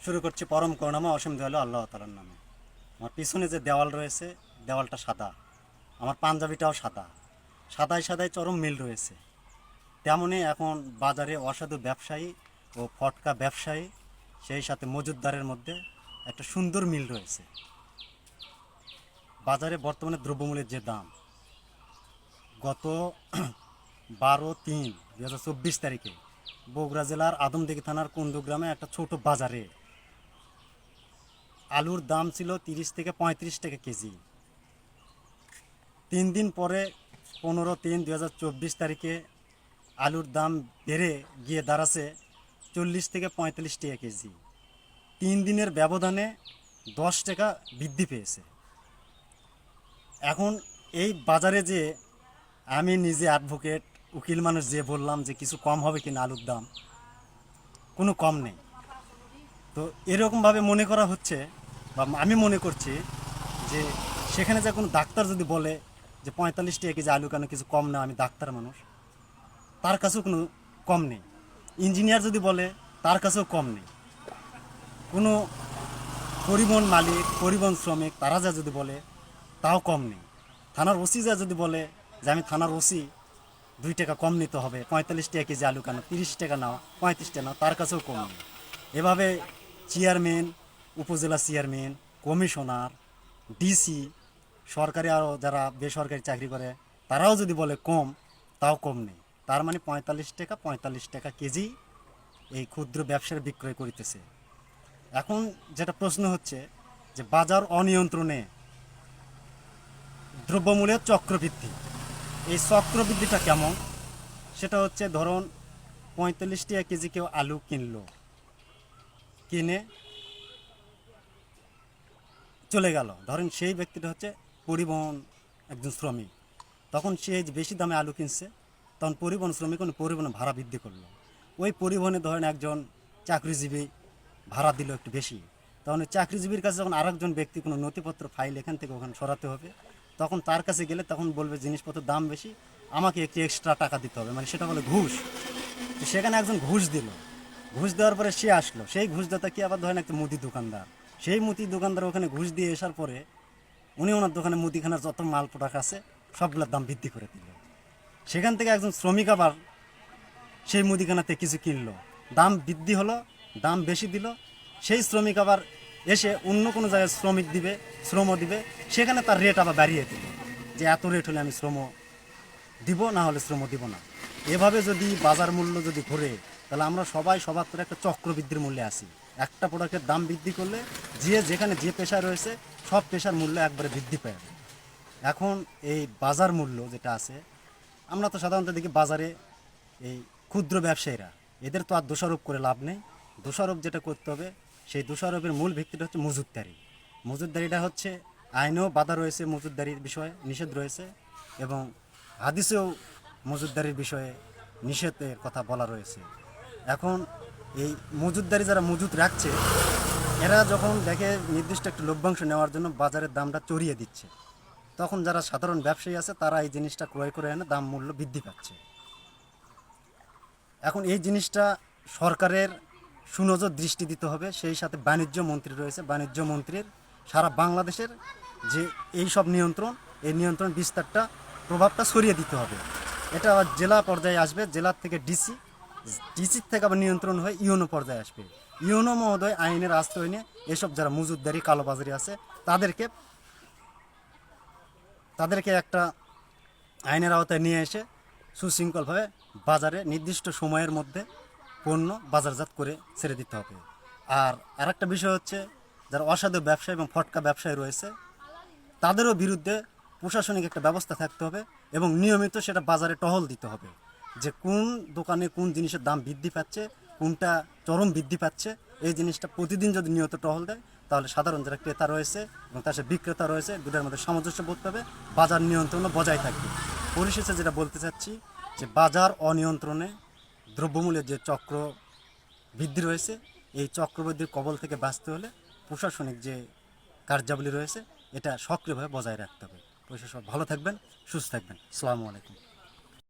শুরু করছি পরম করুণাময় অসীম দয়ালু আল্লাহ তাআলার নামে। আমার পিছনে যে দেওয়াল রয়েছে, দেওয়ালটা সাদা, আমার পাঞ্জাবিটাও সাদা, সাদায় সাদায় চরম মিল রয়েছে। তেমনই এখন বাজারে অসাধু ব্যবসায়ী ও ফটকা ব্যবসায়ী, সেই সাথে মজুতদারের মধ্যে একটা সুন্দর মিল রয়েছে। বাজারে বর্তমানে দ্রব্যমূল্যের যে দাম, গত 12/3/2024 বগুড়া জেলার আদমদীঘি থানার কুন্দু গ্রামে একটা ছোট বাজারে আলুর দাম ছিল 30 থেকে 35 টাকা কেজি। 3 দিন পরে 15/3/2024 আলুর দাম বেড়ে গিয়ে দাঁড়াচ্ছে 40 থেকে 45 টাকা কেজি। 3 দিনের ব্যবধানে 10 টাকা বৃদ্ধি পেয়েছে। এখন এই বাজারে যে আমি নিজে অ্যাডভোকেট, উকিল মানুষ, যে বললাম যে কিছু কম হবে কিনা আলুর দাম, কোনো কম নেই। তো এরকমভাবে মনে করা হচ্ছে, বা আমি মনে করছি যে সেখানে যে কোনো ডাক্তার যদি বলে যে 45 টাকা কেজি আলু কেন কিছু কম না, আমি ডাক্তার মানুষ, তার কাছেও কোনো কম নেই। ইঞ্জিনিয়ার যদি বলে তার কাছেও কম নেই। কোনো পরিবহন মালিক, পরিবহন শ্রমিক, তারা যা যদি বলে তাও কম নেই। থানার ওসি যা যদি বলে যে আমি থানার ওসি, 2 টাকা কম নিতে হবে, 45 টাকা কেজি আলু কেন, 30 টাকা নাও, 35 টাকা নাও, তার কাছেও কম নেই। এভাবে চেয়ারম্যান, উপজেলা চেয়ারম্যান, কমিশনার, ডিসি, সরকারি আরও যারা বেসরকারি চাকরি করে তারাও যদি বলে কম, তাও কম নেই। তার মানে 45 টাকা কেজি এই ক্ষুদ্র ব্যবসার বিক্রয় করিতেছে। এখন যেটা প্রশ্ন হচ্ছে যে বাজার অনিয়ন্ত্রণে দ্রব্যমূল্যের চক্রবৃদ্ধি, এই চক্রবৃদ্ধিটা কেমন? সেটা হচ্ছে, ধরুন 45 টাকা কেজি কেউ আলু কিনলো, কিনে চলে গেল। ধরেন সেই ব্যক্তিটা হচ্ছে পরিবহন একজন শ্রমিক, তখন সে যে বেশি দামে আলু কিনছে, তখন পরিবহন শ্রমিক পরিবহন ভাড়া বৃদ্ধি করলো। ওই পরিবহনে ধরেন একজন চাকরিজীবী ভাড়া দিল একটু বেশি, তখন ওই চাকরিজীবীর কাছে যখন আরেকজন ব্যক্তি কোনো নথিপত্র ফাইল এখান থেকে ওখানে সরাতে হবে, তখন তার কাছে গেলে তখন বলবে জিনিসপত্রের দাম বেশি, আমাকে একটু এক্সট্রা টাকা দিতে হবে, মানে সেটা বলে ঘুষ। তো সেখানে একজন ঘুষ দিল, ঘুষ দেওয়ার পরে সে আসলো, সেই ঘুষদাতা কি আবার ধরেন একটা মুদি দোকানদার, সেই মুদি দোকানদার ওখানে ঘুষ দিয়ে আসার পরে উনি ওনার দোকানে মুদিখানার যত মাল প্রোডাক্ট আছে সবগুলোর দাম বৃদ্ধি করে দিল। সেখান থেকে একজন শ্রমিক আবার সেই মুদিখানাতে কিছু কিনলো, দাম বৃদ্ধি হলো, দাম বেশি দিল, সেই শ্রমিক আবার এসে অন্য কোনো জায়গায় শ্রমিক দিবে, শ্রম দিবে, সেখানে তার রেট আবার বাড়িয়ে দিল, যে এত রেট হলে আমি শ্রম দিব, না হলে শ্রম দিব না। এভাবে যদি বাজার মূল্য যদি ঘুরে, তাহলে আমরা সবাই সবার করে একটা চক্রবৃদ্ধির মূল্যে আসি। একটা প্রোডাক্টের দাম বৃদ্ধি করলে যে যেখানে যে পেশায় রয়েছে সব পেশার মূল্য একবারে বৃদ্ধি পায়। এখন এই বাজার মূল্য যেটা আছে, আমরা তো সাধারণত দেখি বাজারে এই ক্ষুদ্র ব্যবসায়ীরা, এদের তো আর দোষারোপ করে লাভ নেই। দোষারোপ যেটা করতে হবে, সেই দোষারোপের মূল ভিত্তিটা হচ্ছে মজুতদারি। মজুতদারিটা হচ্ছে আইনেও বাধা রয়েছে, মজুতদারির বিষয়ে নিষেধ রয়েছে, এবং হাদিসেও মজুতদারির বিষয়ে নিষেধের কথা বলা রয়েছে। এখন এই মজুতদারি যারা মজুত রাখছে, এরা যখন দেখে নির্দিষ্ট একটা লভ্যাংশ নেওয়ার জন্য বাজারের দামটা চড়িয়ে দিচ্ছে, তখন যারা সাধারণ ব্যবসায়ী আছে তারা এই জিনিসটা ক্রয় করে এনে দাম মূল্য বৃদ্ধি পাচ্ছে। এখন এই জিনিসটা সরকারের সুনজর দৃষ্টি দিতে হবে। সেই সাথে বাণিজ্য মন্ত্রী রয়েছে, বাণিজ্য মন্ত্রীর সারা বাংলাদেশের যে এই সব নিয়ন্ত্রণ, এই নিয়ন্ত্রণ বিস্তারটা, প্রভাবটা ছড়িয়ে দিতে হবে। এটা আবার জেলা পর্যায়ে আসবে, জেলার থেকে ডিসি, ডিসির থেকে আবার নিয়ন্ত্রণ হয়ে ইউনো পর্যায়ে আসবে। ইউনো মহোদয় আইনের আশ্রয় নিয়ে এসব যারা মজুতদারি, কালোবাজারি আছে তাদেরকে তাদেরকে একটা আইনের আওতায় নিয়ে এসে সুশৃঙ্খলভাবে বাজারে নির্দিষ্ট সময়ের মধ্যে পণ্য বাজারজাত করে ছেড়ে দিতে হবে। আর আরেকটা বিষয় হচ্ছে, যারা অসাধু ব্যবসায়ী এবং ফটকা ব্যবসায়ী রয়েছে তাদেরও বিরুদ্ধে প্রশাসনিক একটা ব্যবস্থা থাকতে হবে, এবং নিয়মিত সেটা বাজারে টহল দিতে হবে, যে কোন দোকানে কোন জিনিসের দাম বৃদ্ধি পাচ্ছে, কোনটা চরম বৃদ্ধি পাচ্ছে। এই জিনিসটা প্রতিদিন যদি নিয়মিত টহল দেয়, তাহলে সাধারণ যারা ক্রেতা রয়েছে এবং তার সাথে বিক্রেতা রয়েছে, দুটার মধ্যে সামঞ্জস্য বোধ পাবে, বাজার নিয়ন্ত্রণও বজায় থাকবে। পরিশেষে যেটা বলতে চাচ্ছি, যে বাজার অনিয়ন্ত্রণে দ্রব্যমূল্যের যে চক্র বৃদ্ধি রয়েছে, এই চক্রবৃদ্ধির কবল থেকে বাঁচতে হলে প্রশাসনিক যে কার্যাবলী রয়েছে এটা সক্রিয়ভাবে বজায় রাখতে হবে। পরিশেষে ভালো থাকবেন, সুস্থ থাকবেন। আসসালামু আলাইকুম।